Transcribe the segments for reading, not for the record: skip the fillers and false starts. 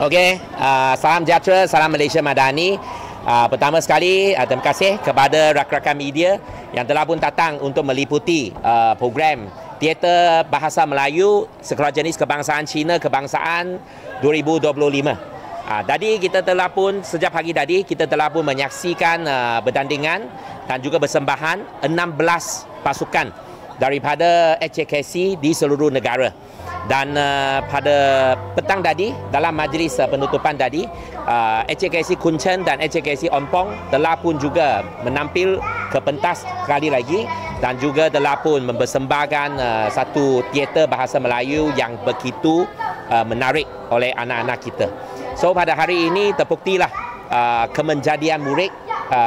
Okey, salam sejahtera, salam Malaysia Madani. Pertama sekali, terima kasih kepada rakan-rakan media yang telah pun datang untuk meliputi program Teater Bahasa Melayu Sekolah Jenis Kebangsaan Cina Kebangsaan 2025. Tadi kita telah pun, sejak pagi tadi, kita telah pun menyaksikan bertandingan dan juga persembahan 16 pasukan daripada HKC di seluruh negara. Dan pada petang tadi, dalam majlis penutupan tadi, HKC Kuching dan HKC Ompong telah pun juga menampil ke pentas sekali lagi dan juga telah pun mempersembahkan satu teater bahasa Melayu yang begitu menarik oleh anak-anak kita. So pada hari ini terbuktilah kemenjadian murid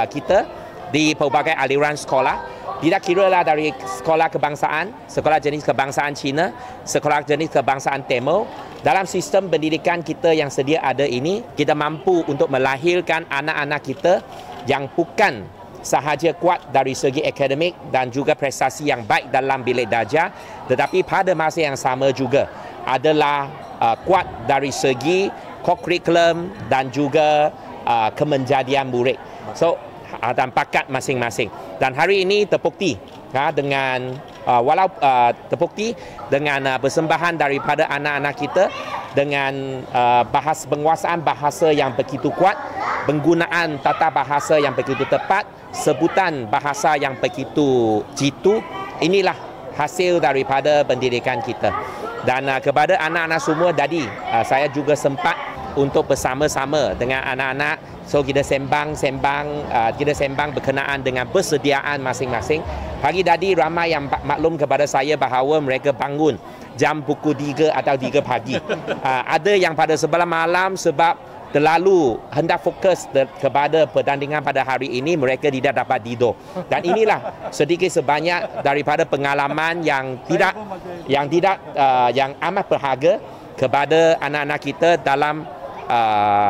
kita di pelbagai aliran sekolah. Tidak kira lah dari sekolah kebangsaan, sekolah jenis kebangsaan Cina, sekolah jenis kebangsaan Timur. Dalam sistem pendidikan kita yang sedia ada ini, kita mampu untuk melahirkan anak-anak kita yang bukan sahaja kuat dari segi akademik dan juga prestasi yang baik dalam bilik darjah, tetapi pada masa yang sama juga adalah kuat dari segi kurikulum dan juga kemenjadian murid. So, dan bakat masing-masing. Dan hari ini terbukti dengan terbukti dengan persembahan daripada anak-anak kita dengan penguasaan bahasa yang begitu kuat, penggunaan tata bahasa yang begitu tepat, sebutan bahasa yang begitu jitu. Inilah hasil daripada pendidikan kita. Dan kepada anak-anak semua tadi, saya juga sempat untuk bersama-sama dengan anak-anak. So kita sembang berkenaan dengan persediaan masing-masing. Pagi tadi ramai yang maklum kepada saya bahawa mereka bangun jam pukul 3 atau 3 pagi. Ada yang pada sebelah malam sebab terlalu hendak fokus kepada pertandingan pada hari ini, mereka tidak dapat tidur. Dan inilah sedikit sebanyak daripada pengalaman yang amat berharga kepada anak-anak kita dalam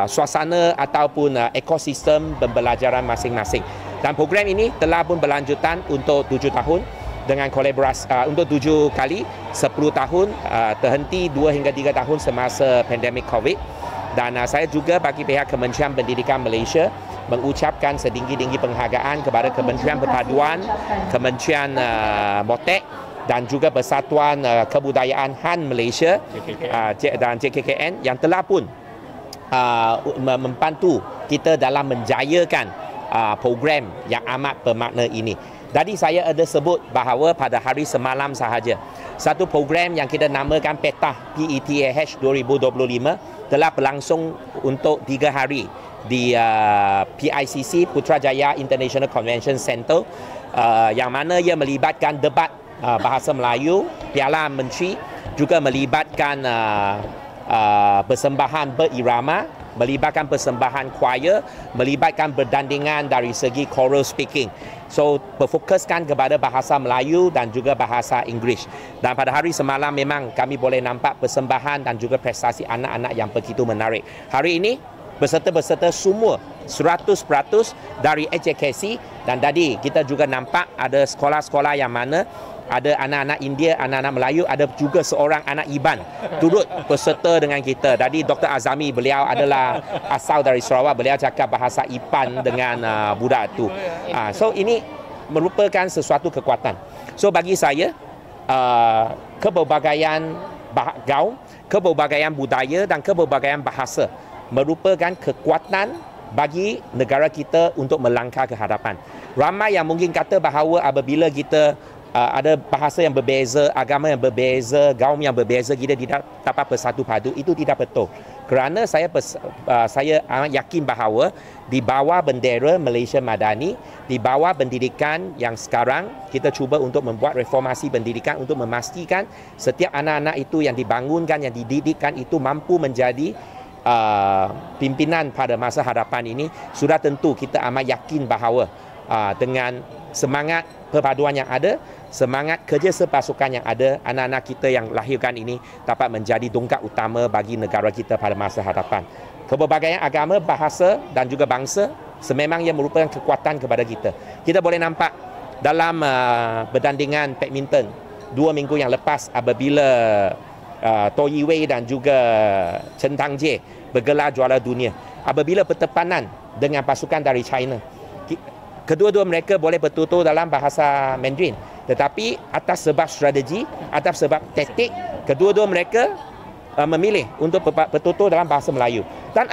suasana ataupun ekosistem pembelajaran masing-masing. Dan program ini telah pun berlanjutan untuk 7 tahun dengan kolaborasi untuk 7 kali 10 tahun, terhenti 2 hingga 3 tahun semasa pandemik COVID. Dan saya juga bagi pihak Kementerian Pendidikan Malaysia mengucapkan setinggi-tinggi penghargaan kepada Kementerian Perpaduan, Kementerian Motek dan juga Persatuan Kebudayaan Han Malaysia dan JKKN yang telah pun membantu kita dalam menjayakan program yang amat bermakna ini. Tadi saya ada sebut bahawa pada hari semalam sahaja, satu program yang kita namakan PETAH PETAH 2025 telah berlangsung untuk 3 hari di PICC Putrajaya International Convention Centre, yang mana ia melibatkan debat bahasa Melayu, Piala Menteri, juga melibatkan persembahan berirama, melibatkan persembahan choir, melibatkan bertandingan dari segi choral speaking. So, berfokuskan kepada bahasa Melayu dan juga bahasa Inggeris. Dan pada hari semalam memang kami boleh nampak persembahan dan juga prestasi anak-anak yang begitu menarik. Hari ini, peserta-peserta semua 100% dari HKC, dan tadi kita juga nampak ada sekolah-sekolah yang mana ada anak-anak India, anak-anak Melayu, ada juga seorang anak Iban turut berserta dengan kita. Tadi Dr. Azami, beliau adalah asal dari Sarawak, beliau cakap bahasa Iban dengan budak tu. So ini merupakan sesuatu kekuatan. So bagi saya, kepelbagaian gaul, kepelbagaian budaya dan kepelbagaian bahasa merupakan kekuatan bagi negara kita untuk melangkah ke hadapan. Ramai yang mungkin kata bahawa apabila kita ada bahasa yang berbeza, agama yang berbeza, kaum yang berbeza, kita tidak dapat bersatu padu. Itu tidak betul. Kerana saya amat yakin bahawa di bawah bendera Malaysia Madani, di bawah pendidikan yang sekarang, kita cuba untuk membuat reformasi pendidikan untuk memastikan setiap anak-anak itu yang dibangunkan, yang dididikkan itu mampu menjadi pimpinan pada masa hadapan ini. Sudah tentu kita amat yakin bahawa dengan semangat perpaduan yang ada, semangat kerja sepasukan yang ada, anak-anak kita yang lahirkan ini dapat menjadi dongkrak utama bagi negara kita pada masa hadapan. Kepelbagaian agama, bahasa dan juga bangsa sememangnya merupakan kekuatan kepada kita. Kita boleh nampak dalam pertandingan badminton 2 minggu yang lepas apabila Toh Yi Wei dan juga Chen Tang Jie bergelar juara dunia. Apabila pertepanan dengan pasukan dari China, kedua-dua mereka boleh bertutur dalam bahasa Mandarin. Tetapi atas sebab strategi, atas sebab taktik, kedua-dua mereka memilih untuk bertutur dalam bahasa Melayu. Dan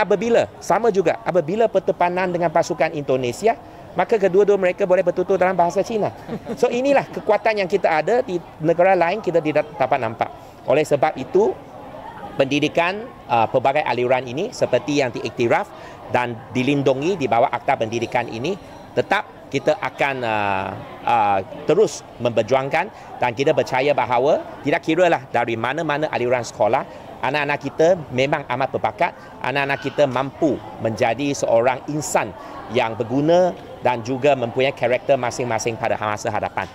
sama juga, apabila pertepanan dengan pasukan Indonesia, maka kedua-dua mereka boleh bertutur dalam bahasa Cina. So inilah kekuatan yang kita ada di negara lain kita tidak dapat nampak. Oleh sebab itu, pendidikan pelbagai aliran ini seperti yang diiktiraf dan dilindungi di bawah Akta Pendidikan ini, tetap kita akan terus memperjuangkan, dan kita percaya bahawa tidak kiralah dari mana-mana aliran sekolah, anak-anak kita memang amat berbakat, anak-anak kita mampu menjadi seorang insan yang berguna dan juga mempunyai karakter masing-masing pada masa hadapan.